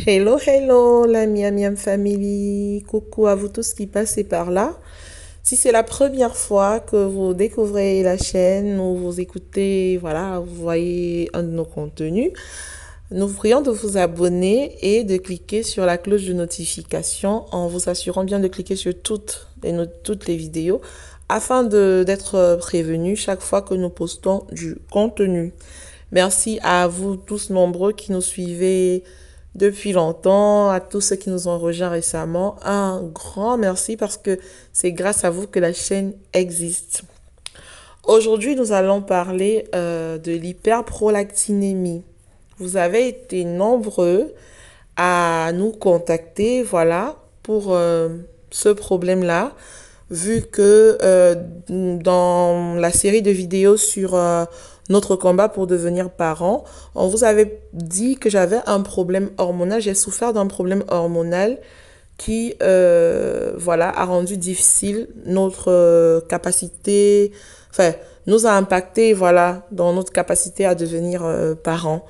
Hello, hello, la Miam Miam Family. Coucou à vous tous qui passez par là. Si c'est la première fois que vous découvrez la chaîne ou vous écoutez, voilà, vous voyez un de nos contenus, nous vous prions de vous abonner et de cliquer sur la cloche de notification en vous assurant bien de cliquer sur toutes les vidéos afin d'être prévenu chaque fois que nous postons du contenu. Merci à vous tous nombreux qui nous suivez depuis longtemps, à tous ceux qui nous ont rejoints récemment. Un grand merci parce que c'est grâce à vous que la chaîne existe. Aujourd'hui, nous allons parler de l'hyperprolactinémie. Vous avez été nombreux à nous contacter, voilà, pour ce problème-là, vu que dans la série de vidéos sur notre combat pour devenir parent, on vous avait dit que j'avais un problème hormonal, j'ai souffert d'un problème hormonal qui, voilà, a rendu difficile notre capacité, enfin, nous a impacté, voilà, dans notre capacité à devenir parent.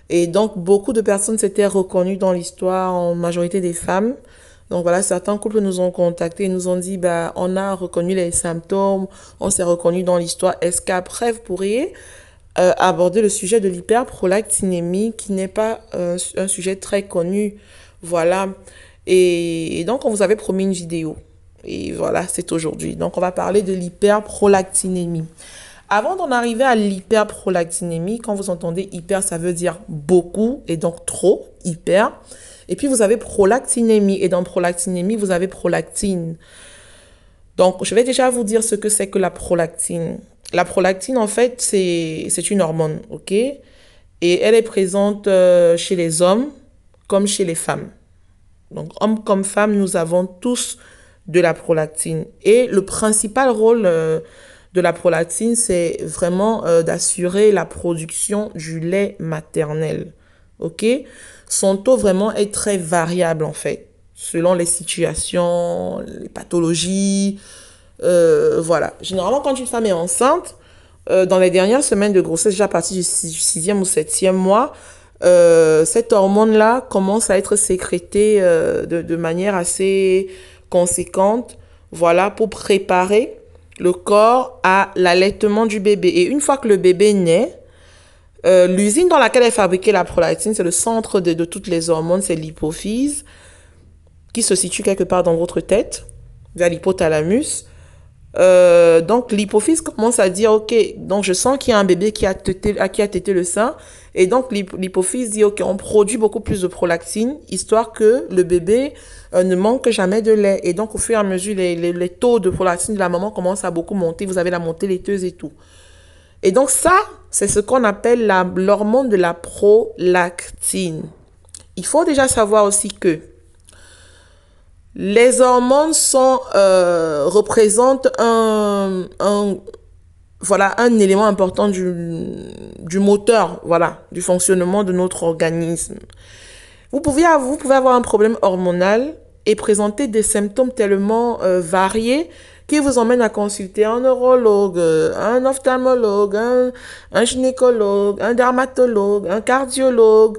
Et donc, beaucoup de personnes s'étaient reconnues dans l'histoire, en majorité des femmes. Donc voilà, certains couples nous ont contactés et nous ont dit, bah, on a reconnu les symptômes, on s'est reconnu dans l'histoire. Est-ce qu'après, vous pourriez aborder le sujet de l'hyperprolactinémie, qui n'est pas un sujet très connu, voilà. Et donc, on vous avait promis une vidéo. Et voilà, c'est aujourd'hui. Donc, on va parler de l'hyperprolactinémie. Avant d'en arriver à l'hyperprolactinémie, quand vous entendez hyper, ça veut dire beaucoup, et donc trop, hyper. Et puis, vous avez prolactinémie, et dans prolactinémie, vous avez prolactine. Donc, je vais déjà vous dire ce que c'est que la prolactine. La prolactine, en fait, c'est une hormone, ok? Et elle est présente chez les hommes comme chez les femmes. Donc, hommes comme femmes, nous avons tous de la prolactine. Et le principal rôle de la prolactine, c'est vraiment d'assurer la production du lait maternel, ok? Son taux vraiment est très variable, en fait, selon les situations, les pathologies, voilà. Généralement, quand une femme est enceinte, dans les dernières semaines de grossesse, déjà à partir du sixième ou septième mois, cette hormone-là commence à être sécrétée de manière assez conséquente, voilà, pour préparer le corps à l'allaitement du bébé. Et une fois que le bébé naît, l'usine dans laquelle est fabriquée la prolactine, c'est le centre de toutes les hormones, c'est l'hypophyse, qui se situe quelque part dans votre tête, vers l'hypothalamus. Donc, l'hypophyse commence à dire, OK, donc je sens qu'il y a un bébé qui a tété le sein. Et donc, l'hypophyse dit, OK, on produit beaucoup plus de prolactine, histoire que le bébé ne manque jamais de lait. Et donc, au fur et à mesure, les taux de prolactine de la maman commencent à beaucoup monter. Vous avez la montée laiteuse et tout. Et donc, ça, c'est ce qu'on appelle l'hormone de la prolactine. Il faut déjà savoir aussi que les hormones représentent voilà, un élément important du moteur, voilà, du fonctionnement de notre organisme. Vous pouvez avoir un problème hormonal et présenter des symptômes tellement variés qui vous emmènent à consulter un neurologue, un ophtalmologue, un gynécologue, un dermatologue, un cardiologue,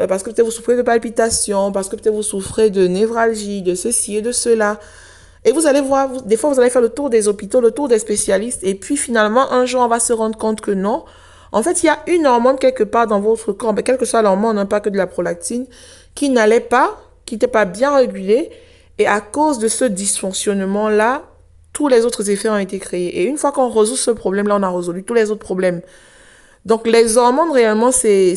parce que peut-être vous souffrez de palpitations, parce que peut-être vous souffrez de névralgie, de ceci et de cela. Et vous allez voir, des fois, vous allez faire le tour des hôpitaux, le tour des spécialistes, et puis finalement, un jour, on va se rendre compte que non. En fait, il y a une hormone quelque part dans votre corps, mais quelle que soit l'hormone, hein, pas que de la prolactine, qui n'allait pas, qui n'était pas bien régulée, et à cause de ce dysfonctionnement-là, tous les autres effets ont été créés. Et une fois qu'on résout ce problème-là, on a résolu tous les autres problèmes. Donc, les hormones, réellement, c'est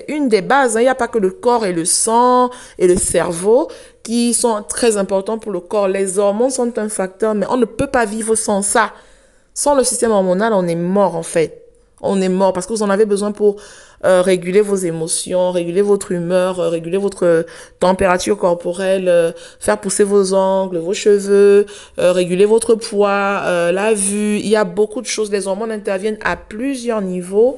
une des bases, hein. Il n'y a pas que le corps et le sang et le cerveau qui sont très importants pour le corps. Les hormones sont un facteur, mais on ne peut pas vivre sans ça. Sans le système hormonal, on est mort, en fait. On est mort parce que vous en avez besoin pour réguler vos émotions, réguler votre humeur, réguler votre température corporelle, faire pousser vos ongles, vos cheveux, réguler votre poids, la vue. Il y a beaucoup de choses. Les hormones interviennent à plusieurs niveaux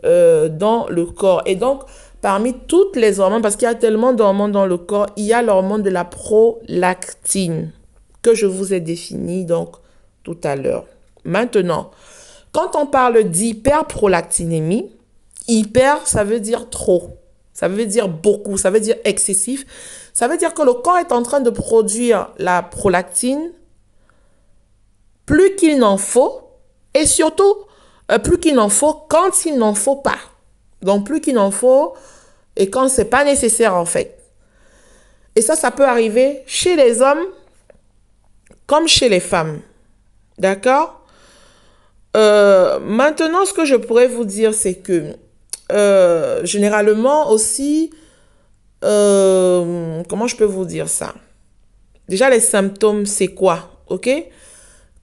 dans le corps. Et donc, parmi toutes les hormones, parce qu'il y a tellement d'hormones dans le corps, il y a l'hormone de la prolactine que je vous ai définie donc tout à l'heure. Maintenant, quand on parle d'hyperprolactinémie, hyper, ça veut dire trop. Ça veut dire beaucoup, ça veut dire excessif. Ça veut dire que le corps est en train de produire la prolactine plus qu'il n'en faut et surtout plus qu'il n'en faut quand il n'en faut pas. Donc plus qu'il n'en faut et quand c'est pas nécessaire en fait. Et ça peut arriver chez les hommes comme chez les femmes. D'accord? Maintenant, ce que je pourrais vous dire, c'est que généralement aussi, comment je peux vous dire ça? Déjà, les symptômes, c'est quoi? OK?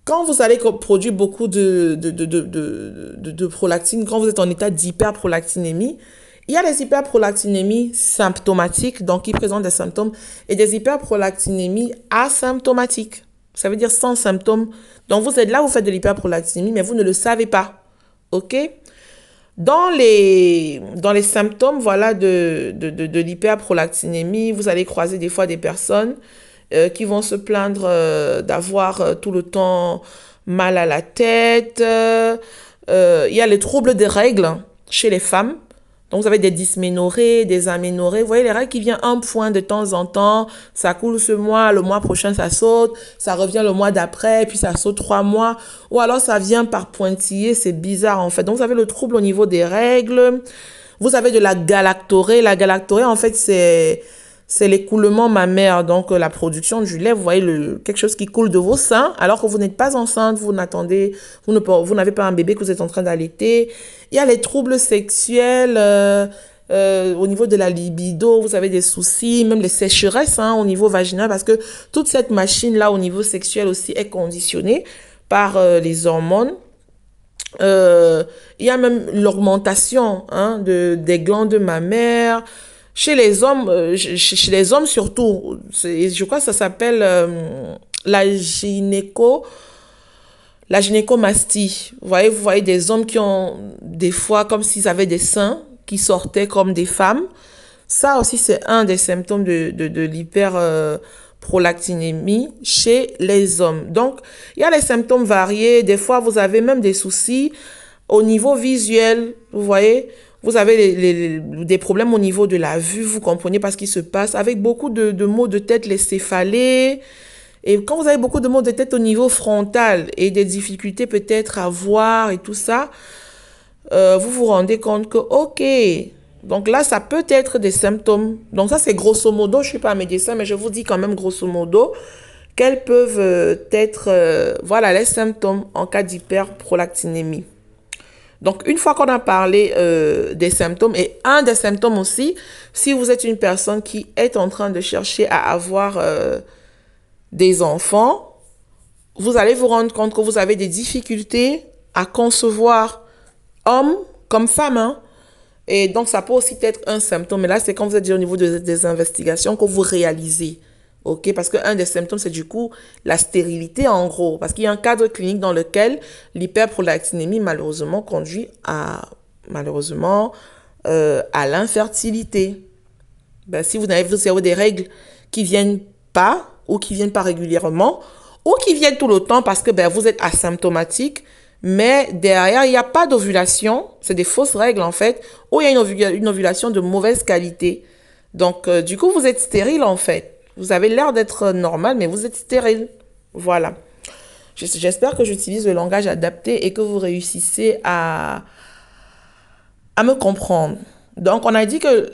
Quand vous allez produire beaucoup de prolactine, quand vous êtes en état d'hyperprolactinémie, il y a les hyperprolactinémies symptomatiques, donc qui présentent des symptômes, et des hyperprolactinémies asymptomatiques. Ça veut dire sans symptômes. Donc vous êtes là, vous faites de l'hyperprolactinémie, mais vous ne le savez pas. OK? Dans les symptômes voilà, de l'hyperprolactinémie, vous allez croiser des fois des personnes qui vont se plaindre d'avoir tout le temps mal à la tête. Il y a les troubles des règles chez les femmes. Donc, vous avez des dysménorrhées, des aménorrhées. Vous voyez, les règles qui viennent un point de temps en temps. Ça coule ce mois, le mois prochain, ça saute. Ça revient le mois d'après, puis ça saute 3 mois. Ou alors, ça vient par pointillés. C'est bizarre, en fait. Donc, vous avez le trouble au niveau des règles. Vous avez de la galactorrhée. La galactorrhée, en fait, c'est l'écoulement mammaire, donc la production du lait. Vous voyez quelque chose qui coule de vos seins, alors que vous n'êtes pas enceinte, vous n'avez pas un bébé que vous êtes en train d'allaiter. Il y a les troubles sexuels au niveau de la libido, vous avez des soucis, même les sécheresses au niveau vaginal, parce que toute cette machine-là au niveau sexuel aussi est conditionnée par les hormones. Il y a même l'augmentation des glandes mammaires. Chez les hommes surtout, je crois que ça s'appelle la gynécomastie. Vous voyez des hommes qui ont des fois comme s'ils avaient des seins qui sortaient comme des femmes. Ça aussi, c'est un des symptômes de l'hyperprolactinémie chez les hommes. Donc, il y a les symptômes variés. Des fois, vous avez même des soucis au niveau visuel, vous voyez. Vous avez des problèmes au niveau de la vue, vous comprenez pas ce qui se passe, avec beaucoup de maux de tête, les céphalées. Et quand vous avez beaucoup de maux de tête au niveau frontal et des difficultés peut-être à voir et tout ça, vous vous rendez compte que, ok, donc là, ça peut être des symptômes. Donc ça, c'est grosso modo, je suis pas médecin, mais je vous dis quand même grosso modo quels peuvent être, voilà, les symptômes en cas d'hyperprolactinémie. Donc, une fois qu'on a parlé des symptômes, et un des symptômes aussi, si vous êtes une personne qui est en train de chercher à avoir des enfants, vous allez vous rendre compte que vous avez des difficultés à concevoir homme comme femme. Et donc, ça peut aussi être un symptôme. Mais là, c'est quand vous êtes déjà au niveau des investigations que vous réalisez. OK, parce qu'un des symptômes, c'est du coup la stérilité en gros. Parce qu'il y a un cadre clinique dans lequel l'hyperprolactinémie malheureusement conduit à l'infertilité. Ben, si vous avez des règles qui viennent pas ou qui viennent pas régulièrement ou qui viennent tout le temps parce que vous êtes asymptomatique, mais derrière, il n'y a pas d'ovulation. C'est des fausses règles en fait, ou il y a une ovulation de mauvaise qualité. Donc, du coup, vous êtes stérile en fait. Vous avez l'air d'être normal, mais vous êtes stérile. Voilà. J'espère que j'utilise le langage adapté et que vous réussissez à me comprendre. Donc, on a dit que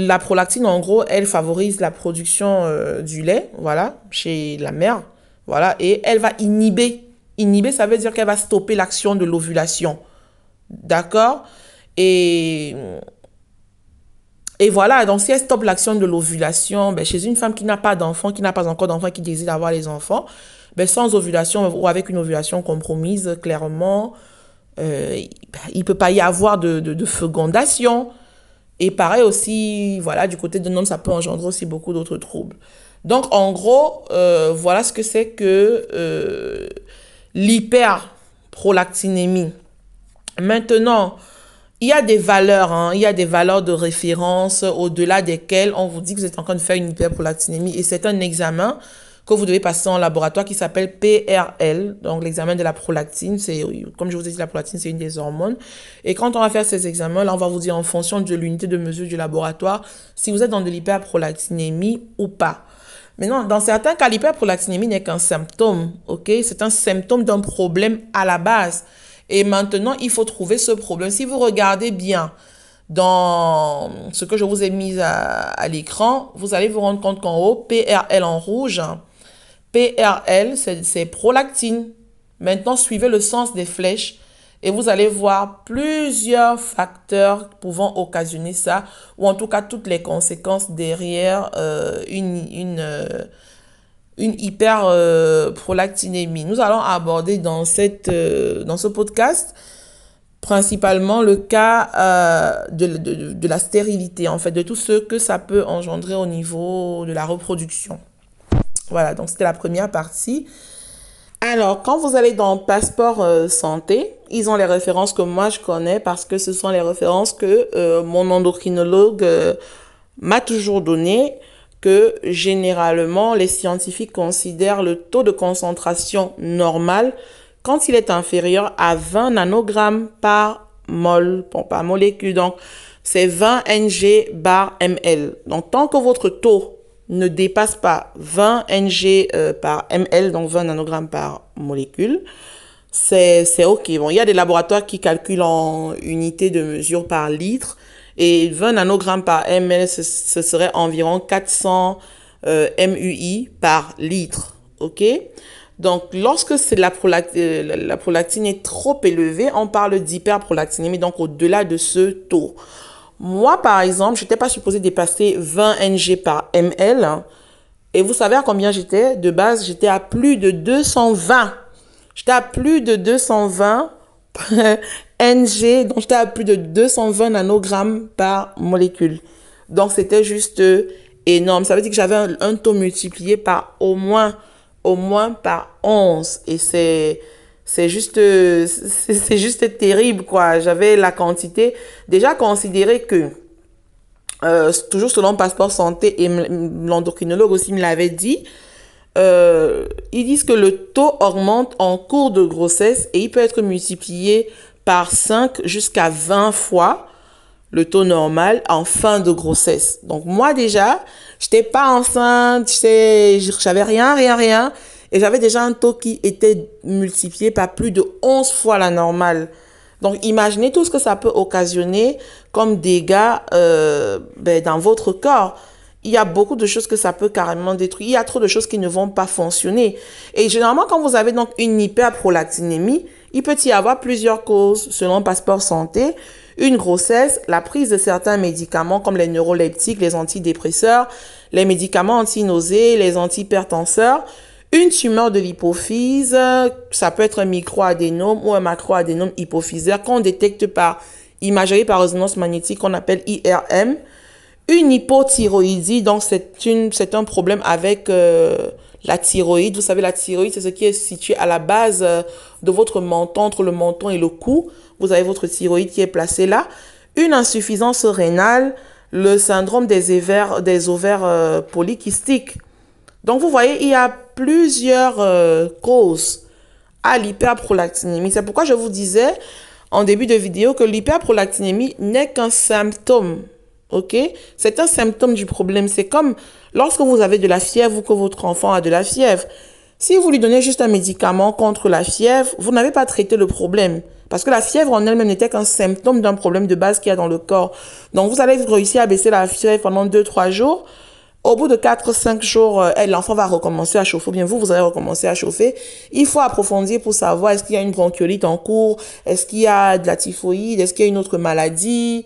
la prolactine, en gros, elle favorise la production du lait, voilà, chez la mère. Voilà, et elle va inhiber. Inhiber, ça veut dire qu'elle va stopper l'action de l'ovulation. D'accord? Et voilà, donc si elle stoppe l'action de l'ovulation, chez une femme qui n'a pas d'enfant, qui n'a pas encore d'enfant, qui désire avoir les enfants, sans ovulation ou avec une ovulation compromise, clairement, il ne peut pas y avoir de fécondation. Et pareil aussi, voilà, du côté de l'homme, ça peut engendrer aussi beaucoup d'autres troubles. Donc, en gros, voilà ce que c'est que l'hyperprolactinémie. Maintenant, il y a des valeurs, il y a des valeurs de référence au-delà desquelles on vous dit que vous êtes en train de faire une hyperprolactinémie et c'est un examen que vous devez passer en laboratoire qui s'appelle PRL, donc l'examen de la prolactine. C'est, comme je vous ai dit, la prolactine, c'est une des hormones. Et quand on va faire ces examens, là, on va vous dire en fonction de l'unité de mesure du laboratoire si vous êtes dans de l'hyperprolactinémie ou pas. Maintenant, dans certains cas, l'hyperprolactinémie n'est qu'un symptôme, ok? C'est un symptôme d'un problème à la base. Et maintenant, il faut trouver ce problème. Si vous regardez bien dans ce que je vous ai mis à l'écran, vous allez vous rendre compte qu'en haut, PRL en rouge, PRL, c'est prolactine. Maintenant, suivez le sens des flèches et vous allez voir plusieurs facteurs pouvant occasionner ça, ou en tout cas toutes les conséquences derrière une hyperprolactinémie. Nous allons aborder dans ce podcast principalement le cas de la stérilité, en fait, de tout ce que ça peut engendrer au niveau de la reproduction. Voilà, donc c'était la première partie. Alors, quand vous allez dans Passeport Santé, ils ont les références que moi je connais parce que ce sont les références que mon endocrinologue m'a toujours données, que généralement les scientifiques considèrent le taux de concentration normal quand il est inférieur à 20 nanogrammes par mol, par molécule. Donc, c'est 20 ng par ml. Donc, tant que votre taux ne dépasse pas 20 ng par ml, donc 20 nanogrammes par molécule, c'est OK. Bon, il y a des laboratoires qui calculent en unités de mesure par litre, et 20 nanogrammes par ml, ce serait environ 400 MUI par litre. OK? Donc, lorsque la prolactine est trop élevée, on parle d'hyperprolactinémie, donc au-delà de ce taux. Moi, par exemple, je n'étais pas supposée dépasser 20 ng par ml. Et vous savez à combien j'étais? De base, j'étais à plus de 220. J'étais à plus de 220 ng, donc j'étais à plus de 220 nanogrammes par molécule. Donc, c'était juste énorme. Ça veut dire que j'avais un taux multiplié par au moins par 11. Et c'est juste terrible, quoi. J'avais la quantité. Déjà considéré que, toujours selon Passeport Santé, et l'endocrinologue aussi me l'avait dit, ils disent que le taux augmente en cours de grossesse et il peut être multiplié par 5 jusqu'à 20 fois le taux normal en fin de grossesse. Donc moi déjà, j'étais pas enceinte, j'avais rien. Et j'avais déjà un taux qui était multiplié par plus de 11 fois la normale. Donc imaginez tout ce que ça peut occasionner comme dégâts dans votre corps. Il y a beaucoup de choses que ça peut carrément détruire. Il y a trop de choses qui ne vont pas fonctionner. Et généralement, quand vous avez donc une hyperprolactinémie, il peut y avoir plusieurs causes selon Passeport Santé. Une grossesse, la prise de certains médicaments comme les neuroleptiques, les antidépresseurs, les médicaments anti-nausées, les antihypertenseurs, une tumeur de l'hypophyse, ça peut être un microadénome ou un macroadénome hypophysaire qu'on détecte par imagerie par résonance magnétique qu'on appelle IRM. Une hypothyroïdie, donc c'est un problème avec la thyroïde. Vous savez, la thyroïde, c'est ce qui est situé à la base de votre menton, entre le menton et le cou. Vous avez votre thyroïde qui est placée là. Une insuffisance rénale, le syndrome des ovaires polykystiques. Donc, vous voyez, il y a plusieurs causes à l'hyperprolactinémie. C'est pourquoi je vous disais en début de vidéo que l'hyperprolactinémie n'est qu'un symptôme. OK? C'est un symptôme du problème. C'est comme lorsque vous avez de la fièvre ou que votre enfant a de la fièvre. Si vous lui donnez juste un médicament contre la fièvre, vous n'avez pas traité le problème. Parce que la fièvre en elle-même n'était qu'un symptôme d'un problème de base qu'il y a dans le corps. Donc, vous allez réussir à baisser la fièvre pendant 2-3 jours. Au bout de 4-5 jours, l'enfant va recommencer à chauffer. Bien, vous allez recommencer à chauffer. Il faut approfondir pour savoir est-ce qu'il y a une bronchiolite en cours, est-ce qu'il y a de la typhoïde, est-ce qu'il y a une autre maladie.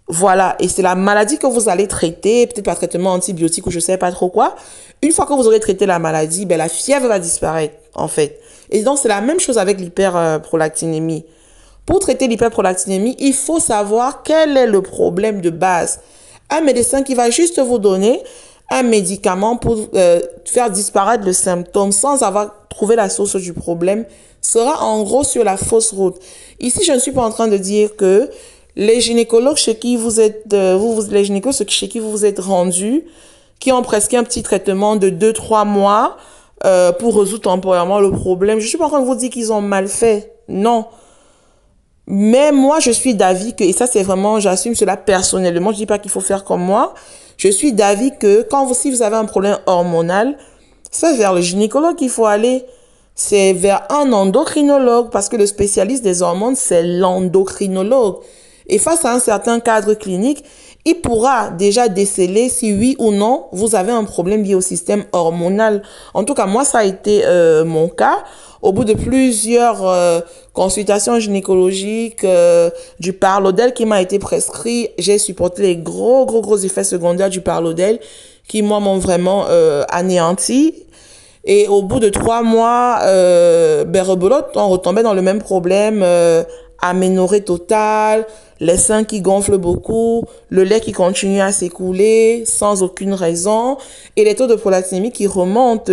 Voilà, et c'est la maladie que vous allez traiter, peut-être par traitement antibiotique ou je sais pas trop quoi. Une fois que vous aurez traité la maladie, la fièvre va disparaître, en fait. Et donc, c'est la même chose avec l'hyperprolactinémie. Pour traiter l'hyperprolactinémie, il faut savoir quel est le problème de base. Un médecin qui va juste vous donner un médicament pour faire disparaître le symptôme sans avoir trouvé la source du problème sera en gros sur la fausse route. Ici, je ne suis pas en train de dire que les gynécologues chez qui vous êtes, les gynécologues chez qui vous vous êtes rendus, qui ont prescrit un petit traitement de 2 3 mois pour résoudre temporairement le problème. Je suis pas en train de vous dire qu'ils ont mal fait. Non. Mais moi, je suis d'avis que, et ça c'est vraiment, j'assume cela personnellement, je dis pas qu'il faut faire comme moi, je suis d'avis que si vous avez un problème hormonal, c'est vers le gynécologue qu'il faut aller. C'est vers un endocrinologue parce que le spécialiste des hormones, c'est l'endocrinologue. Et face à un certain cadre clinique, il pourra déjà déceler si oui ou non vous avez un problème lié au système hormonal. En tout cas, moi, ça a été mon cas. Au bout de plusieurs consultations gynécologiques, du Parlodel qui m'a été prescrit, j'ai supporté les gros effets secondaires du Parlodel qui, moi, m'ont vraiment anéanti. Et au bout de 3 mois, rebelote, on retombait dans le même problème, aménorrhée totale, les seins qui gonflent beaucoup, le lait qui continue à s'écouler sans aucune raison, et les taux de prolactinémie qui remontent.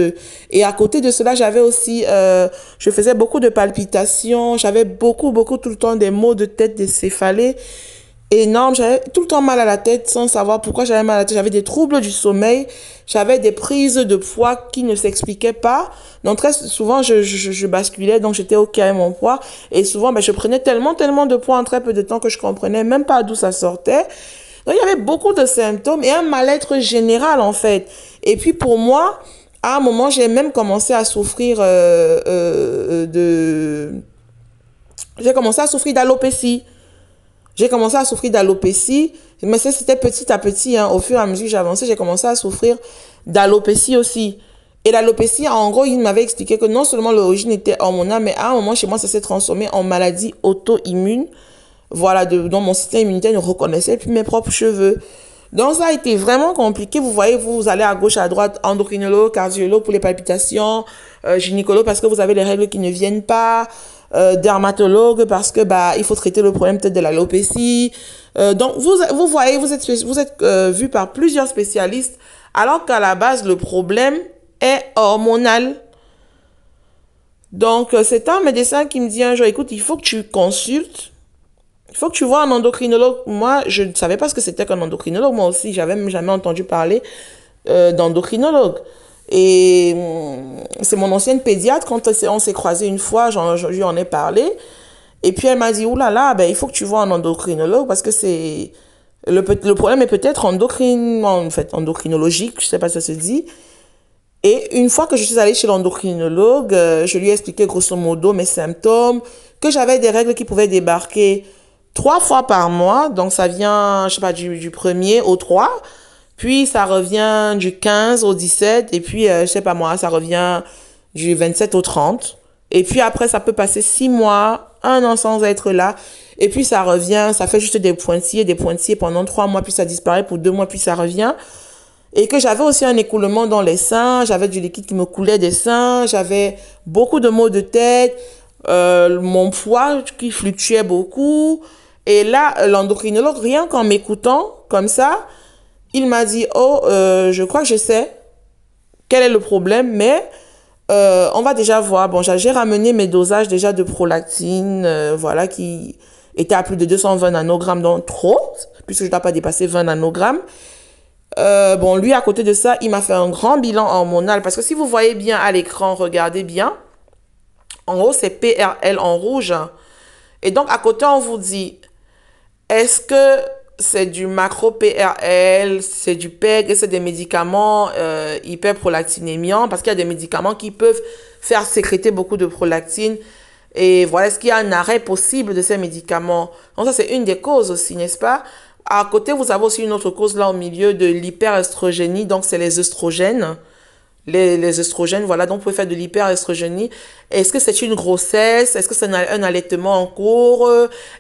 Et à côté de cela, j'avais aussi, je faisais beaucoup de palpitations, j'avais beaucoup tout le temps des maux de tête, des céphalées énorme. J'avais tout le temps mal à la tête sans savoir pourquoi j'avais mal à la tête. J'avais des troubles du sommeil. J'avais des prises de poids qui ne s'expliquaient pas. Donc très souvent, je basculais. Donc j'étais OK avec mon poids. Et souvent, je prenais tellement de poids en très peu de temps que je comprenais même pas d'où ça sortait. Donc il y avait beaucoup de symptômes et un mal-être général en fait. Et puis pour moi, à un moment, j'ai même commencé à souffrir j'ai commencé à souffrir d'alopécie. J'ai commencé à souffrir d'alopécie, mais c'était petit à petit, hein. Au fur et à mesure que j'avançais, j'ai commencé à souffrir d'alopécie aussi. Et l'alopécie, en gros, il m'avait expliqué que non seulement l'origine était hormonale, mais à un moment, chez moi, ça s'est transformé en maladie auto-immune. Voilà, dont mon système immunitaire ne reconnaissait plus mes propres cheveux. Donc, ça a été vraiment compliqué. Vous voyez, vous allez à gauche, à droite, endocrinologue, cardiologue pour les palpitations, gynécologue parce que vous avez les règles qui ne viennent pas, dermatologue parce que il faut traiter le problème peut-être de l'alopécie. Donc vous voyez, vous êtes vu par plusieurs spécialistes alors qu'à la base le problème est hormonal. Donc c'est un médecin qui me dit un jour, écoute, il faut que tu consultes, il faut que tu vois un endocrinologue. Moi, je ne savais pas ce que c'était qu'un endocrinologue. Moi aussi, j'avais même jamais entendu parler d'endocrinologue. Et c'est mon ancienne pédiatre, quand on s'est croisés une fois, je lui en ai parlé. Et puis elle m'a dit, oulala, il faut que tu vois un endocrinologue parce que le problème est peut-être endocrinologique, je sais pas si ça se dit. Et une fois que je suis allée chez l'endocrinologue, je lui ai expliqué grosso modo mes symptômes, que j'avais des règles qui pouvaient débarquer 3 fois par mois. Donc ça vient, je sais pas, du 1er au 3. Puis ça revient du 15 au 17. Et puis, je sais pas moi, ça revient du 27 au 30. Et puis après, ça peut passer 6 mois, 1 an sans être là. Et puis ça revient, ça fait juste des pointillés pendant 3 mois. Puis ça disparaît pour 2 mois, puis ça revient. Et que j'avais aussi un écoulement dans les seins. J'avais du liquide qui me coulait des seins. J'avais beaucoup de maux de tête. Mon poids qui fluctuait beaucoup. Et là, l'endocrinologue, rien qu'en m'écoutant comme ça, il m'a dit, je crois que je sais quel est le problème, mais on va déjà voir. Bon, j'ai ramené mes dosages déjà de prolactine, voilà, qui étaient à plus de 220 nanogrammes, donc trop, puisque je ne dois pas dépasser 20 nanogrammes. Bon, lui, à côté de ça, il m'a fait un grand bilan hormonal, parce que si vous voyez bien à l'écran, regardez bien, en haut, c'est PRL en rouge. Et donc, à côté, on vous dit, est-ce que c'est du macro-PRL, c'est du PEG, et c'est des médicaments hyperprolactinémiants, parce qu'il y a des médicaments qui peuvent faire sécréter beaucoup de prolactine. Et voilà, est-ce qu'il y a un arrêt possible de ces médicaments? Donc ça, c'est une des causes aussi, n'est-ce pas? À côté, vous avez aussi une autre cause là au milieu de l'hyperestrogénie, donc c'est les œstrogènes. Les œstrogènes, voilà, donc vous pouvez faire de l'hyperestrogénie. Est-ce que c'est une grossesse? Est-ce que c'est un allaitement en cours?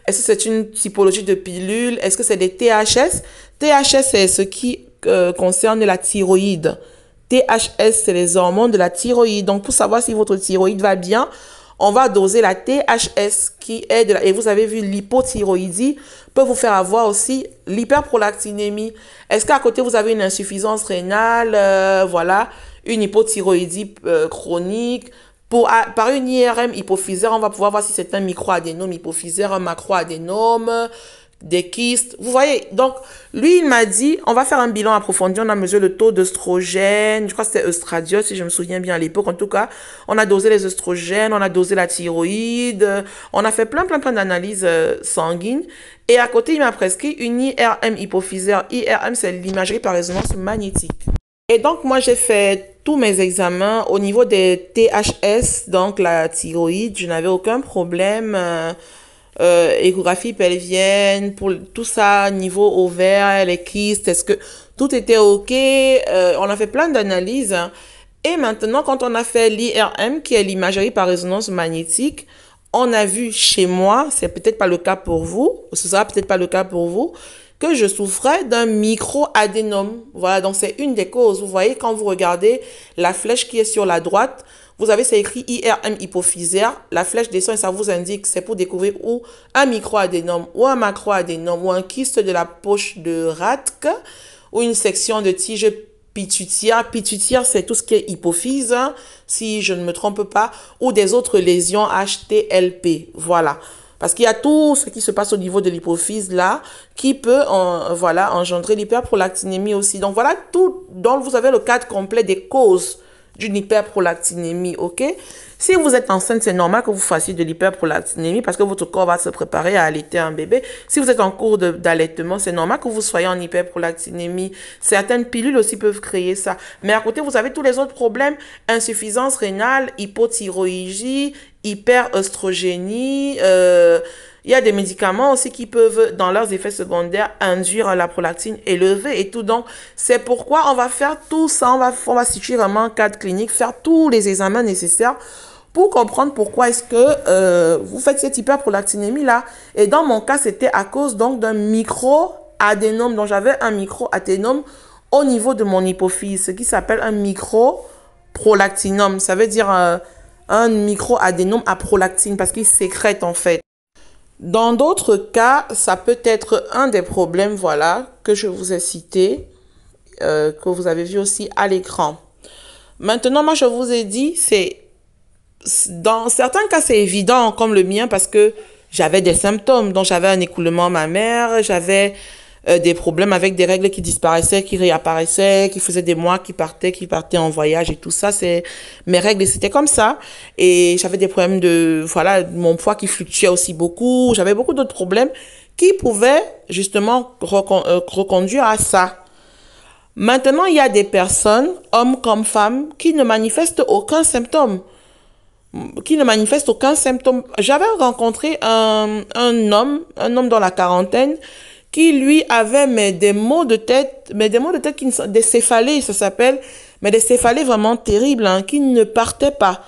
Est-ce que c'est une typologie de pilule? Est-ce que c'est des THS? THS, c'est ce qui concerne la thyroïde. THS, c'est les hormones de la thyroïde. Donc, pour savoir si votre thyroïde va bien, on va doser la THS qui est et vous avez vu l'hypothyroïdie peut vous faire avoir aussi l'hyperprolactinémie. Est-ce qu'à côté vous avez une insuffisance rénale, voilà, une hypothyroïdie chronique par une IRM hypophysaire, on va pouvoir voir si c'est un microadénome hypophysaire, un macroadénome, des kystes. Vous voyez, donc, lui, il m'a dit, on va faire un bilan approfondi, on a mesuré le taux d'œstrogène, je crois que c'était œstradiol, si je me souviens bien à l'époque. En tout cas, on a dosé les œstrogènes, on a dosé la thyroïde, on a fait plein d'analyses sanguines. Et à côté, il m'a prescrit une IRM hypophysaire. IRM, c'est l'imagerie par résonance magnétique. Et donc, moi, j'ai fait tous mes examens au niveau des THS, donc la thyroïde, je n'avais aucun problème. Échographie pelvienne, pour tout ça, niveau ovaire, les kystes, est-ce que tout était OK? On a fait plein d'analyses. Et maintenant, quand on a fait l'IRM, qui est l'imagerie par résonance magnétique, on a vu chez moi, c'est peut-être pas le cas pour vous, ce sera peut-être pas le cas pour vous, que je souffrais d'un micro-adénome. Voilà, donc c'est une des causes. Vous voyez, quand vous regardez la flèche qui est sur la droite, vous avez, c'est écrit IRM hypophysaire. La flèche descend et ça vous indique, c'est pour découvrir où un micro-adénome ou un macro-adénome ou un kyste de la poche de Rathke ou une section de tige pituitaire. Pituitaire, c'est tout ce qui est hypophyse, hein, si je ne me trompe pas, ou des autres lésions HTLP. Voilà. Parce qu'il y a tout ce qui se passe au niveau de l'hypophyse là, qui peut voilà, engendrer l'hyperprolactinémie aussi. Donc voilà tout, donc vous avez le cadre complet des causes d'une hyperprolactinémie, ok? Si vous êtes enceinte, c'est normal que vous fassiez de l'hyperprolactinémie parce que votre corps va se préparer à allaiter un bébé. Si vous êtes en cours d'allaitement, c'est normal que vous soyez en hyperprolactinémie. Certaines pilules aussi peuvent créer ça. Mais à côté, vous avez tous les autres problèmes. Insuffisance rénale, hypothyroïdie, hyperœstrogénie, il y a des médicaments aussi qui peuvent, dans leurs effets secondaires, induire la prolactine élevée et tout. Donc, c'est pourquoi on va faire tout ça. On va situer vraiment un cadre clinique, faire tous les examens nécessaires pour comprendre pourquoi est-ce que vous faites cette hyperprolactinémie-là. Et dans mon cas, c'était à cause donc d'un micro-adénome. Donc, j'avais un micro-adénome au niveau de mon hypophyse, ce qui s'appelle un micro-prolactinome. Ça veut dire un micro-adénome à prolactine parce qu'il sécrète en fait. Dans d'autres cas, ça peut être un des problèmes, voilà, que je vous ai cité, que vous avez vu aussi à l'écran. Maintenant, moi, je vous ai dit, dans certains cas, c'est évident, comme le mien, parce que j'avais des symptômes. Donc, j'avais un écoulement mammaire, j'avais des problèmes avec des règles qui disparaissaient, qui réapparaissaient, qui faisaient des mois, qui partaient en voyage et tout ça. C'est mes règles, c'était comme ça. Et j'avais des problèmes voilà, mon poids qui fluctuait aussi beaucoup. J'avais beaucoup d'autres problèmes qui pouvaient justement reconduire à ça. Maintenant, il y a des personnes, hommes comme femmes, qui ne manifestent aucun symptôme. J'avais rencontré un homme dans la quarantaine, qui lui avait des maux de tête, des céphalées, ça s'appelle, mais des céphalées vraiment terribles, hein, qui ne partaient pas.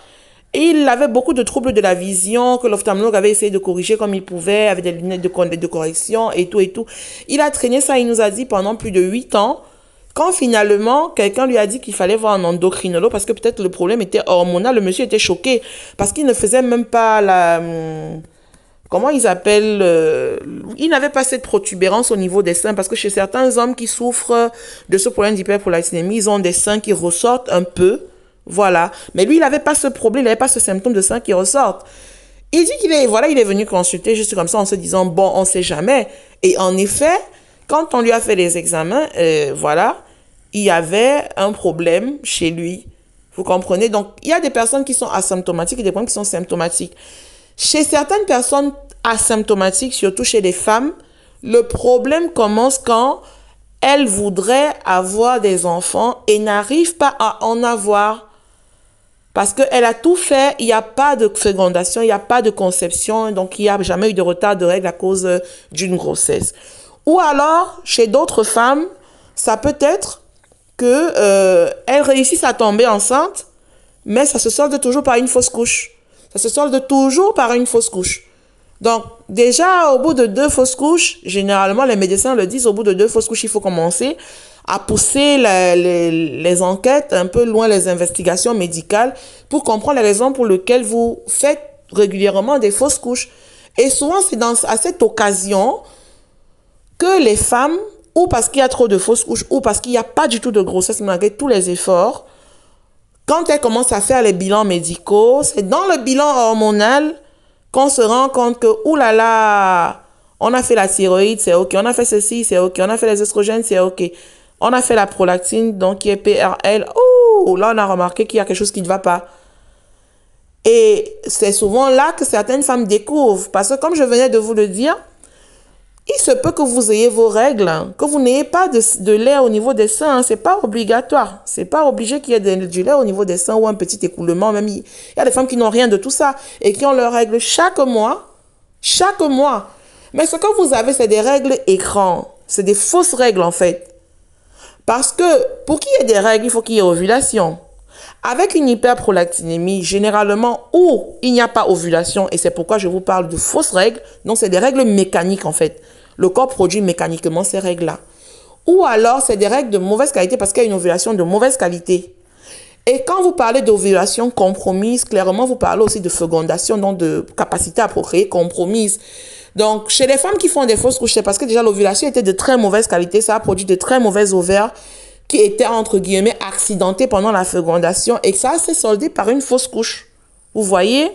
Et il avait beaucoup de troubles de la vision, que l'ophtalmologue avait essayé de corriger comme il pouvait, avec des lunettes de correction et tout et tout. Il a traîné ça, il nous a dit pendant plus de 8 ans, quand finalement, quelqu'un lui a dit qu'il fallait voir un endocrinologue parce que peut-être le problème était hormonal, le monsieur était choqué parce qu'il ne faisait même pas comment ils appellent, il n'avait pas cette protubérance au niveau des seins parce que chez certains hommes qui souffrent de ce problème d'hyperprolactinémie, ils ont des seins qui ressortent un peu, voilà. Mais lui, il n'avait pas ce problème, il n'avait pas ce symptôme de seins qui ressortent. Il dit il est venu consulter juste comme ça en se disant, bon, on ne sait jamais. Et en effet, quand on lui a fait les examens, voilà, il y avait un problème chez lui. Vous comprenez? Donc, il y a des personnes qui sont asymptomatiques et des personnes qui sont symptomatiques. Chez certaines personnes asymptomatiques, surtout chez les femmes, le problème commence quand elles voudraient avoir des enfants et n'arrivent pas à en avoir. Parce qu'elle a tout fait, il n'y a pas de fécondation, il n'y a pas de conception, donc il n'y a jamais eu de retard de règle à cause d'une grossesse. Ou alors, chez d'autres femmes, ça peut être que elles réussissent à tomber enceinte, mais ça se solde toujours par une fausse couche. Ça se solde toujours par une fausse couche. Donc, déjà, au bout de 2 fausses couches, généralement, les médecins le disent, au bout de 2 fausses couches, il faut commencer à pousser les enquêtes un peu loin, les investigations médicales, pour comprendre les raisons pour lesquelles vous faites régulièrement des fausses couches. Et souvent, c'est à cette occasion que les femmes, ou parce qu'il y a trop de fausses couches, ou parce qu'il n'y a pas du tout de grossesse malgré tous les efforts, quand elles commencent à faire les bilans médicaux, c'est dans le bilan hormonal qu'on se rend compte que, oulala, On a fait la thyroïde, c'est OK. On a fait ceci, c'est OK. On a fait les oestrogènes, c'est OK. On a fait la prolactine, donc qui est PRL. Oh, là, on a remarqué qu'il y a quelque chose qui ne va pas. Et c'est souvent là que certaines femmes découvrent. Parce que comme je venais de vous le dire, il se peut que vous ayez vos règles, que vous n'ayez pas de lait au niveau des seins. C'est pas obligatoire. C'est pas obligé qu'il y ait du lait au niveau des seins ou un petit écoulement. Même il y a des femmes qui n'ont rien de tout ça et qui ont leurs règles chaque mois. Chaque mois. Mais ce que vous avez, c'est des règles écran. C'est des fausses règles en fait. Parce que pour qu'il y ait des règles, il faut qu'il y ait ovulation. Avec une hyperprolactinémie, généralement, où il n'y a pas ovulation, et c'est pourquoi je vous parle de fausses règles, donc c'est des règles mécaniques en fait. Le corps produit mécaniquement ces règles-là. Ou alors, c'est des règles de mauvaise qualité parce qu'il y a une ovulation de mauvaise qualité. Et quand vous parlez d'ovulation compromise, clairement, vous parlez aussi de fécondation, donc de capacité à procréer compromise. Donc, chez les femmes qui font des fausses couches, c'est parce que déjà l'ovulation était de très mauvaise qualité, ça a produit de très mauvais ovaires qui étaient, entre guillemets, accidentés pendant la fécondation et ça s'est soldé par une fausse couche. Vous voyez?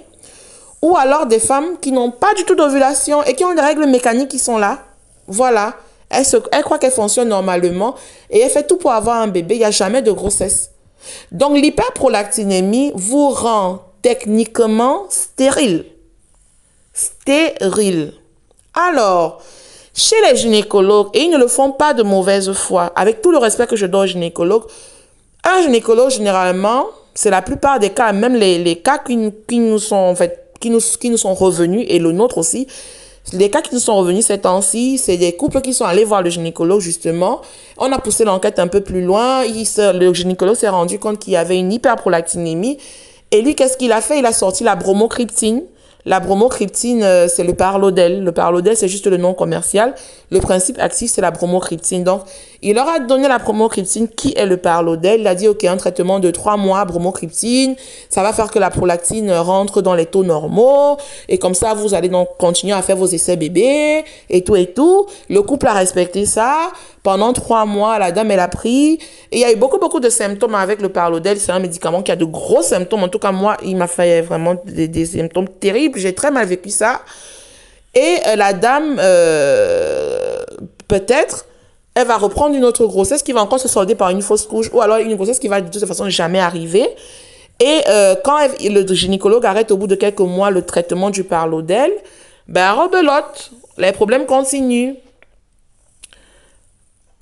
Ou alors des femmes qui n'ont pas du tout d'ovulation et qui ont des règles mécaniques qui sont là. Voilà. Elle croit qu'elle fonctionne normalement et elle fait tout pour avoir un bébé. Il n'y a jamais de grossesse. Donc, l'hyperprolactinémie vous rend techniquement stérile. Stérile. Alors, chez les gynécologues, et ils ne le font pas de mauvaise foi, avec tout le respect que je donne aux gynécologues, un gynécologue, généralement, c'est la plupart des cas, même les cas qui nous sont, en fait, qui nous sont revenus, et le nôtre aussi, les cas qui nous sont revenus ces temps-ci, c'est des couples qui sont allés voir le gynécologue, justement. On a poussé l'enquête un peu plus loin. Le gynécologue s'est rendu compte qu'il y avait une hyperprolactinémie. Et lui, qu'est-ce qu'il a fait? Il a sorti la bromocriptine. La bromocriptine, c'est le Parlodel. Le Parlodel, c'est juste le nom commercial. Le principe actif, c'est la bromocriptine. Donc, il leur a donné la bromocriptine, qui est le Parlodel. Il a dit, OK, un traitement de 3 mois, bromocriptine. Ça va faire que la prolactine rentre dans les taux normaux. Et comme ça, vous allez donc continuer à faire vos essais bébés et tout et tout. Le couple a respecté ça. Pendant 3 mois, la dame, elle a pris. Et il y a eu beaucoup de symptômes avec le Parlodel. C'est un médicament qui a de gros symptômes. En tout cas, moi, il m'a fait vraiment des symptômes terribles. J'ai très mal vécu ça. Et la dame, peut-être, elle va reprendre une autre grossesse qui va encore se solder par une fausse couche. Ou alors une grossesse qui va de toute façon jamais arriver. Et quand le gynécologue arrête au bout de quelques mois le traitement du Parlodel, ben rebelote. Les problèmes continuent.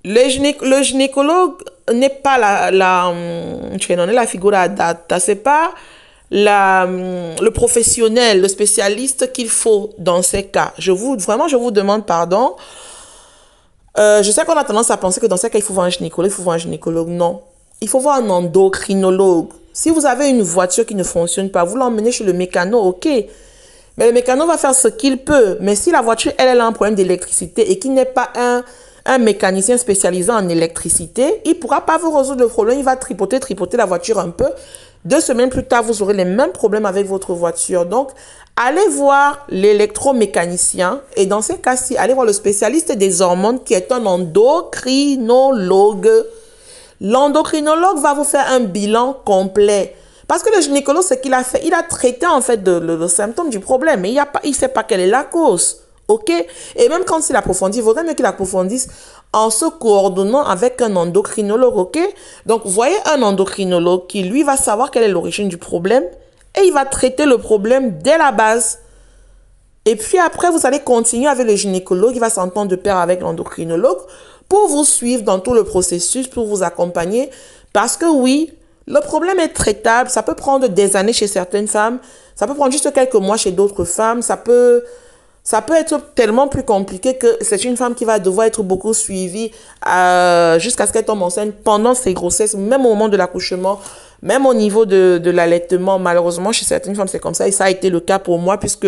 Le gynécologue n'est pas la figure adatta, c'est pas le professionnel, le spécialiste qu'il faut dans ces cas. Je vous demande pardon. Je sais qu'on a tendance à penser que dans ces cas, il faut voir un gynécologue, il faut voir un gynécologue. Non. Il faut voir un endocrinologue. Si vous avez une voiture qui ne fonctionne pas, vous l'emmenez chez le mécano, ok. Mais le mécano va faire ce qu'il peut. Mais si la voiture, elle a un problème d'électricité et qu'il n'est pas un mécanicien spécialisé en électricité, il ne pourra pas vous résoudre le problème. Il va tripoter la voiture un peu. 2 semaines plus tard, vous aurez les mêmes problèmes avec votre voiture. Donc, allez voir l'électromécanicien. Et dans ces cas-ci, allez voir le spécialiste des hormones qui est un endocrinologue. L'endocrinologue va vous faire un bilan complet. Parce que le gynécologue, ce qu'il a fait, il a traité en fait le symptôme du problème. Mais il ne sait pas quelle est la cause. OK? Et même quand il approfondit, il vaudrait mieux qu'il approfondisse en se coordonnant avec un endocrinologue. OK? Donc, vous voyez un endocrinologue qui, lui, va savoir quelle est l'origine du problème et il va traiter le problème dès la base. Et puis après, vous allez continuer avec le gynécologue. Il va s'entendre de pair avec l'endocrinologue pour vous suivre dans tout le processus, pour vous accompagner. Parce que oui, le problème est traitable. Ça peut prendre des années chez certaines femmes. Ça peut prendre juste quelques mois chez d'autres femmes. Ça peut être tellement plus compliqué que c'est une femme qui va devoir être beaucoup suivie jusqu'à ce qu'elle tombe enceinte pendant ses grossesses, même au moment de l'accouchement, même au niveau de l'allaitement. Malheureusement, chez certaines femmes, c'est comme ça. Et ça a été le cas pour moi puisque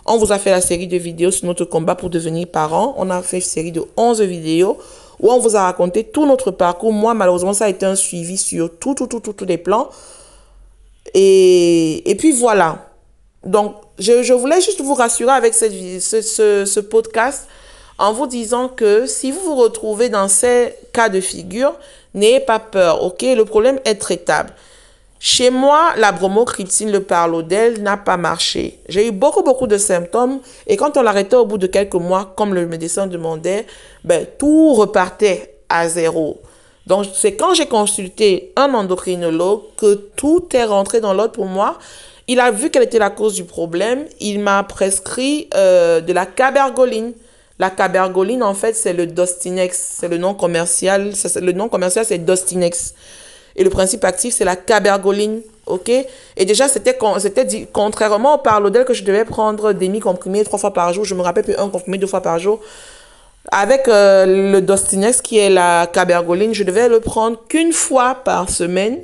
on vous a fait la série de vidéos sur notre combat pour devenir parent. On a fait une série de 11 vidéos où on vous a raconté tout notre parcours. Moi, malheureusement, ça a été un suivi sur tous les plans. Et puis voilà. Donc, je voulais juste vous rassurer avec ce podcast en vous disant que si vous vous retrouvez dans ces cas de figure, n'ayez pas peur, ok? Le problème est traitable. Chez moi, la bromocriptine, le Parlodel n'a pas marché. J'ai eu beaucoup de symptômes et quand on l'arrêtait au bout de quelques mois, comme le médecin demandait, ben, tout repartait à zéro. Donc, c'est quand j'ai consulté un endocrinologue que tout est rentré dans l'ordre pour moi. Il a vu quelle était la cause du problème. Il m'a prescrit de la cabergoline. La cabergoline, en fait, c'est le Dostinex. C'est le nom commercial. Le nom commercial, c'est Dostinex. Et le principe actif, c'est la cabergoline. OK? Et déjà, c'était contrairement au Parlodel que je devais prendre demi-comprimé 3 fois par jour. Je me rappelle plus un comprimé 2 fois par jour. Avec le Dostinex, qui est la cabergoline, je devais le prendre qu'une fois par semaine.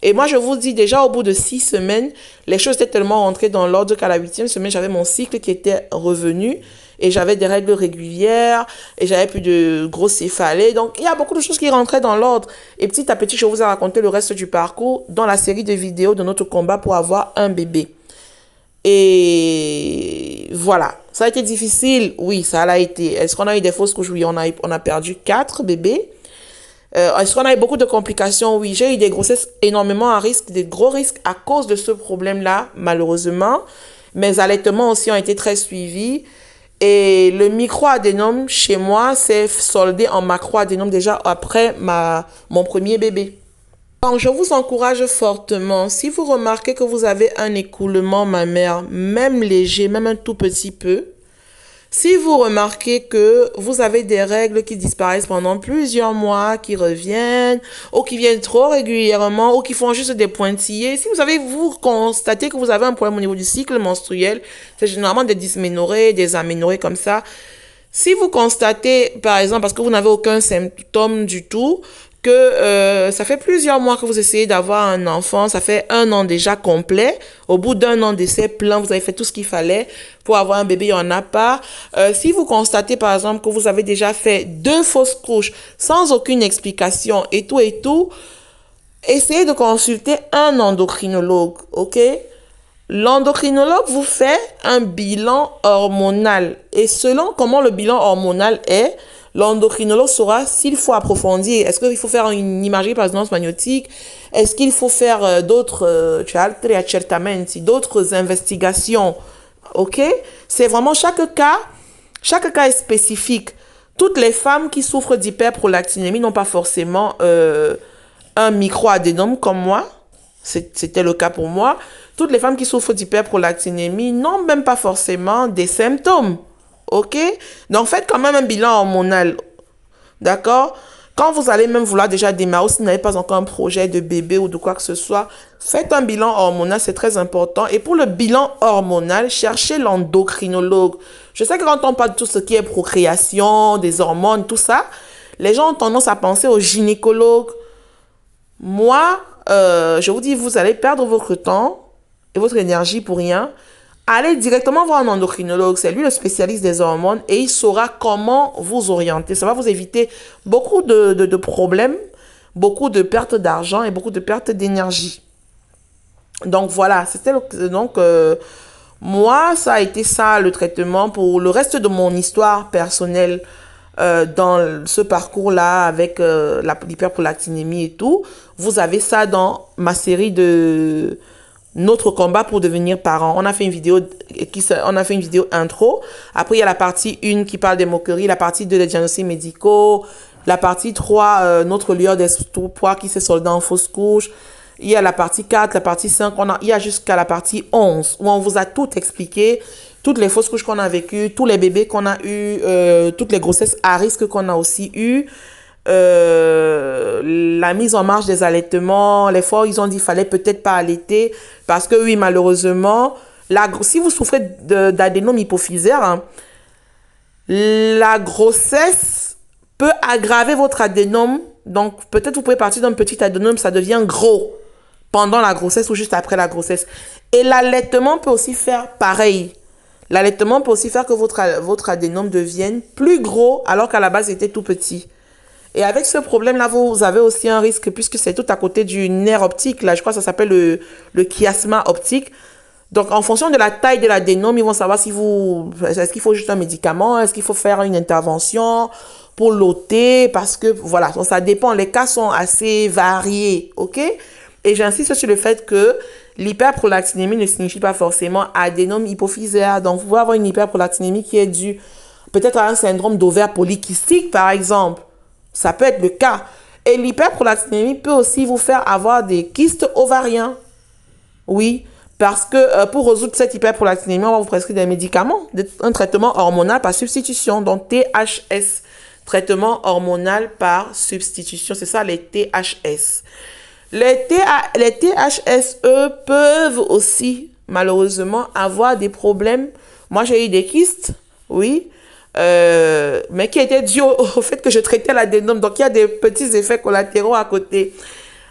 Et moi, je vous dis, déjà, au bout de 6 semaines, les choses étaient tellement rentrées dans l'ordre qu'à la 8e semaine, j'avais mon cycle qui était revenu et j'avais des règles régulières et j'avais plus de grosses céphalées. Donc, il y a beaucoup de choses qui rentraient dans l'ordre. Et petit à petit, je vous ai raconté le reste du parcours dans la série de vidéos de notre combat pour avoir un bébé. Et voilà. Ça a été difficile? Oui, ça l'a été. Est-ce qu'on a eu des fausses couches? Oui, on a perdu 4 bébés. Est-ce qu'on a eu beaucoup de complications? Oui, j'ai eu des grossesses énormément à risque, des gros risques à cause de ce problème-là, malheureusement. Mes allaitements aussi ont été très suivis. Et le micro-adénome, chez moi, s'est soldé en macro-adénome déjà après mon premier bébé. Donc, je vous encourage fortement, si vous remarquez que vous avez un écoulement mammaire, même léger, même un tout petit peu, si vous remarquez que vous avez des règles qui disparaissent pendant plusieurs mois, qui reviennent, ou qui viennent trop régulièrement, ou qui font juste des pointillés, si vous constatez que vous avez un problème au niveau du cycle menstruel, c'est généralement des dysménorrhées, des aménorrhées comme ça. Si vous constatez, par exemple, parce que vous n'avez aucun symptôme du tout, que ça fait plusieurs mois que vous essayez d'avoir un enfant, ça fait 1 an déjà complet. Au bout d'1 an d'essai plein, vous avez fait tout ce qu'il fallait pour avoir un bébé, il n'y en a pas. Si vous constatez par exemple que vous avez déjà fait 2 fausses couches sans aucune explication et tout, essayez de consulter un endocrinologue, ok? L'endocrinologue vous fait un bilan hormonal et selon comment le bilan hormonal est, l'endocrinologue saura s'il faut approfondir. Est-ce qu'il faut faire une imagerie par résonance magnétique? Est-ce qu'il faut faire d'autres investigations? Ok? C'est vraiment chaque cas est spécifique. Toutes les femmes qui souffrent d'hyperprolactinémie n'ont pas forcément un micro-adénome comme moi. C'était le cas pour moi. Toutes les femmes qui souffrent d'hyperprolactinémie n'ont même pas forcément des symptômes. OK? Donc, faites quand même un bilan hormonal. D'accord? Quand vous allez même vouloir déjà démarrer, si vous n'avez pas encore un projet de bébé ou de quoi que ce soit, faites un bilan hormonal, c'est très important. Et pour le bilan hormonal, cherchez l'endocrinologue. Je sais que quand on parle de tout ce qui est procréation, des hormones, tout ça, les gens ont tendance à penser au gynécologue. Moi, je vous dis, vous allez perdre votre temps et votre énergie pour rien. Allez directement voir un endocrinologue, c'est lui le spécialiste des hormones et il saura comment vous orienter. Ça va vous éviter beaucoup de problèmes, beaucoup de pertes d'argent et beaucoup de pertes d'énergie. Donc voilà, moi, ça a été ça le traitement pour le reste de mon histoire personnelle dans ce parcours-là avec l'hyperprolactinémie et tout. Vous avez ça dans ma série de notre combat pour devenir parent. On a fait une vidéo intro. Après, il y a la partie 1 qui parle des moqueries, la partie 2 des diagnostics médicaux, la partie 3, notre lueur d'espoir qui s'est soldée en fausse couche. Il y a la partie 4, la partie 5, il y a jusqu'à la partie 11 où on vous a tout expliqué, toutes les fausses couches qu'on a vécues, tous les bébés qu'on a eus, toutes les grossesses à risque qu'on a aussi eues. La mise en marche des allaitements, les fois où ils ont dit qu'il fallait peut-être pas allaiter parce que oui, malheureusement, si vous souffrez d'adénome hypophysaire, hein, la grossesse peut aggraver votre adénome. Donc peut-être vous pouvez partir d'un petit adénome, ça devient gros pendant la grossesse ou juste après la grossesse. Et l'allaitement peut aussi faire pareil. L'allaitement peut aussi faire que votre adénome devienne plus gros alors qu'à la base il était tout petit. Et avec ce problème-là, vous avez aussi un risque puisque c'est tout à côté du nerf optique. Là, je crois que ça s'appelle le chiasma optique. Donc, en fonction de la taille de l'adénome, ils vont savoir est-ce qu'il faut juste un médicament, est-ce qu'il faut faire une intervention pour l'ôter, parce que, voilà, ça dépend. Les cas sont assez variés, ok? Et j'insiste sur le fait que l'hyperprolactinémie ne signifie pas forcément adénome hypophysaire. Donc, vous pouvez avoir une hyperprolactinémie qui est due peut-être à un syndrome d'ovaire polykystique, par exemple. Ça peut être le cas. Et l'hyperprolactinémie peut aussi vous faire avoir des kystes ovariens. Oui, parce que pour résoudre cette hyperprolactinémie, on va vous prescrire des médicaments, un traitement hormonal par substitution, donc THS, traitement hormonal par substitution, c'est ça les THS. Les THS, eux, peuvent aussi, malheureusement, avoir des problèmes. Moi, j'ai eu des kystes, oui, mais qui étaient dus au fait que je traitais l'adénome. Donc, il y a des petits effets collatéraux à côté.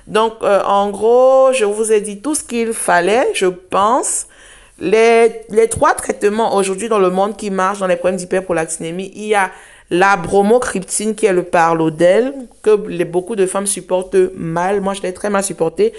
Donc, en gros, je vous ai dit tout ce qu'il fallait, je pense. Les 3 traitements aujourd'hui dans le monde qui marchent dans les problèmes d'hyperprolactinémie, il y a la bromocriptine qui est le Parlodel, que beaucoup de femmes supportent mal. Moi, je l'ai très mal supporté.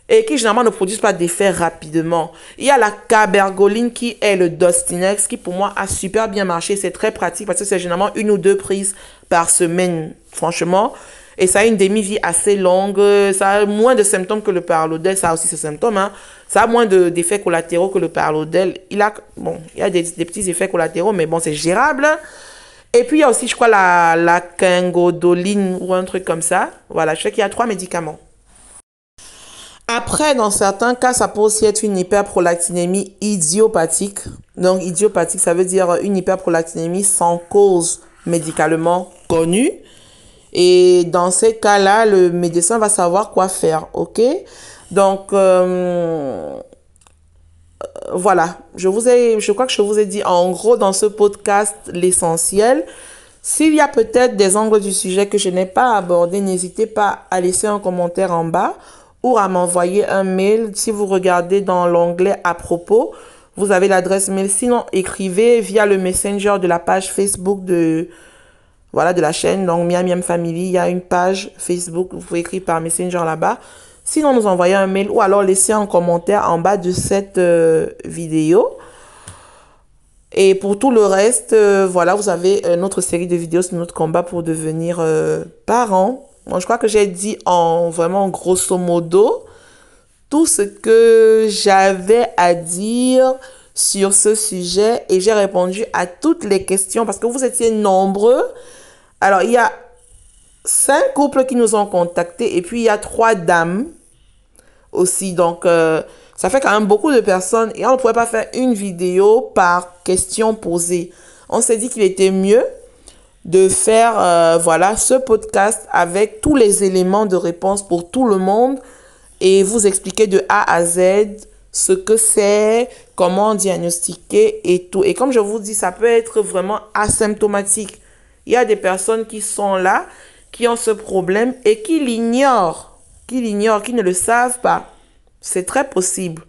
Et qui généralement ne produisent pas d'effet rapidement. Il y a la cabergoline qui est le Dostinex, qui pour moi a super bien marché. C'est très pratique parce que c'est généralement 1 ou 2 prises par semaine, franchement. Et ça a une demi-vie assez longue. Ça a moins de symptômes que le Parlodel. Ça a aussi ses symptômes. Hein. Ça a moins d'effets collatéraux que le Parlodel. Il y a des petits effets collatéraux, mais bon, c'est gérable. Et puis, il y a aussi, je crois, la quingodoline ou un truc comme ça. Voilà, je sais qu'il y a 3 médicaments. Après, dans certains cas, ça peut aussi être une hyperprolactinémie idiopathique. Donc, idiopathique, ça veut dire une hyperprolactinémie sans cause médicalement connue. Et dans ces cas-là, le médecin va savoir quoi faire, ok? Donc, voilà. Je crois que je vous ai dit en gros dans ce podcast l'essentiel. S'il y a peut-être des angles du sujet que je n'ai pas abordés, n'hésitez pas à laisser un commentaire en bas ou à m'envoyer un mail. Si vous regardez dans l'onglet à propos, vous avez l'adresse mail. Sinon, écrivez via le messenger de la page Facebook de la chaîne. Donc, Miam Miam Family, il y a une page Facebook. Vous pouvez écrire par messenger là-bas. Sinon, nous envoyer un mail ou alors laisser un commentaire en bas de cette vidéo. Et pour tout le reste, voilà, vous avez notre série de vidéos sur notre combat pour devenir parent. Bon, je crois que j'ai dit vraiment grosso modo tout ce que j'avais à dire sur ce sujet et j'ai répondu à toutes les questions parce que vous étiez nombreux. Alors, il y a 5 couples qui nous ont contactés et puis il y a 3 dames aussi. Donc, ça fait quand même beaucoup de personnes et on ne pouvait pas faire une vidéo par question posée. On s'est dit qu'il était mieux de faire ce podcast avec tous les éléments de réponse pour tout le monde et vous expliquer de A à Z ce que c'est, comment diagnostiquer et tout. Et comme je vous dis, ça peut être vraiment asymptomatique. Il y a des personnes qui sont là, qui ont ce problème et qui l'ignorent, qui ne le savent pas. C'est très possible.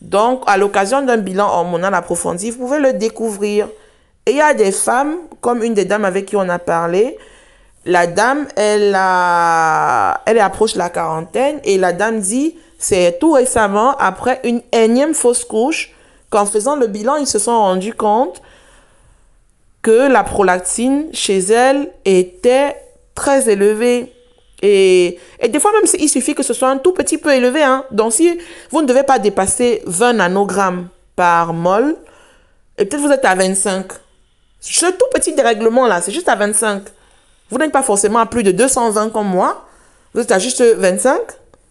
Donc, à l'occasion d'un bilan hormonal approfondi, vous pouvez le découvrir. Et il y a des femmes, comme une des dames avec qui on a parlé, la dame, elle approche la quarantaine et la dame dit, c'est tout récemment, après une énième fausse couche, qu'en faisant le bilan, ils se sont rendus compte que la prolactine chez elle était très élevée. Et des fois, même, il suffit que ce soit un tout petit peu élevé. Hein. Donc, si vous ne devez pas dépasser 20 nanogrammes par mol, et peut-être vous êtes à 25. Ce tout petit dérèglement-là, c'est juste à 25. Vous n'êtes pas forcément à plus de 220 comme moi. Vous êtes à juste 25.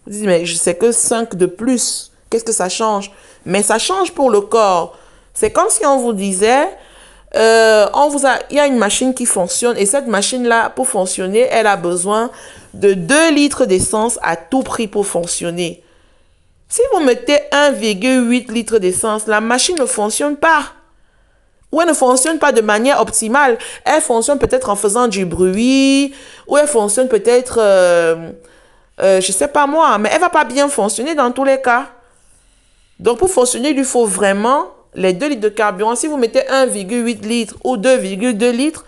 Vous dites, mais je sais que 5 de plus. Qu'est-ce que ça change? Mais ça change pour le corps. C'est comme si on vous disait, il y a une machine qui fonctionne et cette machine-là, pour fonctionner, elle a besoin de 2 litres d'essence à tout prix pour fonctionner. Si vous mettez 1,8 litres d'essence, la machine ne fonctionne pas. Ou elle ne fonctionne pas de manière optimale. Elle fonctionne peut-être en faisant du bruit, ou elle fonctionne peut-être, je sais pas moi, mais elle va pas bien fonctionner dans tous les cas. Donc pour fonctionner, il lui faut vraiment les 2 litres de carburant. Si vous mettez 1,8 litres ou 2,2 litres,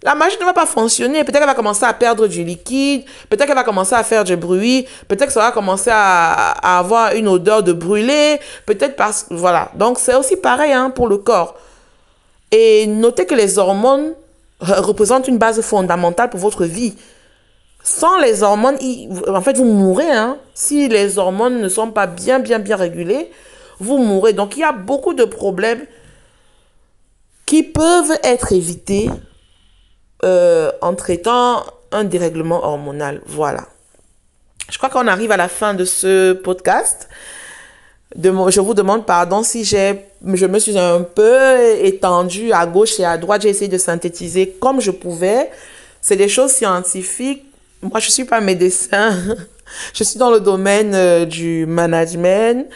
la machine ne va pas fonctionner. Peut-être qu'elle va commencer à perdre du liquide, peut-être qu'elle va commencer à faire du bruit, peut-être que ça va commencer à avoir une odeur de brûlé, peut-être parce que, voilà. Donc c'est aussi pareil hein, pour le corps. Et notez que les hormones représentent une base fondamentale pour votre vie. Sans les hormones, en fait, vous mourrez, hein. Si les hormones ne sont pas bien régulées, vous mourrez. Donc, il y a beaucoup de problèmes qui peuvent être évités en traitant un dérèglement hormonal. Voilà. Je crois qu'on arrive à la fin de ce podcast. Je vous demande pardon si je me suis un peu étendue à gauche et à droite. J'ai essayé de synthétiser comme je pouvais. C'est des choses scientifiques. Moi, je ne suis pas médecin. Je suis dans le domaine du management.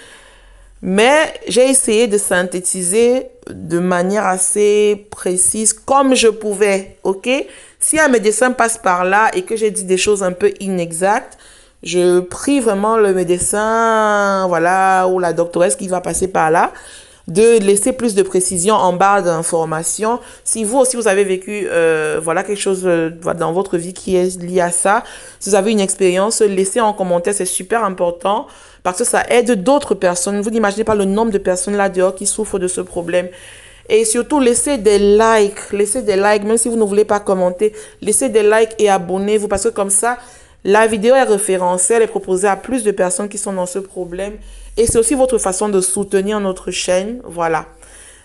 Mais j'ai essayé de synthétiser de manière assez précise comme je pouvais. OK? Si un médecin passe par là et que j'ai dit des choses un peu inexactes, je prie vraiment le médecin, voilà, ou la doctoresse qui va passer par là, de laisser plus de précision en barre d'informations. Si vous aussi vous avez vécu voilà quelque chose dans votre vie qui est lié à ça, si vous avez une expérience, laissez en commentaire, c'est super important parce que ça aide d'autres personnes. Vous n'imaginez pas le nombre de personnes là dehors qui souffrent de ce problème. Et surtout, laissez des likes, même si vous ne voulez pas commenter, laissez des likes et abonnez-vous parce que comme ça, la vidéo est référencée, elle est proposée à plus de personnes qui sont dans ce problème. Et c'est aussi votre façon de soutenir notre chaîne. Voilà.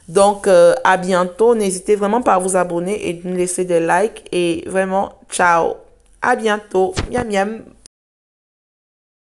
Donc, à bientôt. N'hésitez vraiment pas à vous abonner et de nous laisser des likes. Et vraiment, ciao. À bientôt. Miam miam.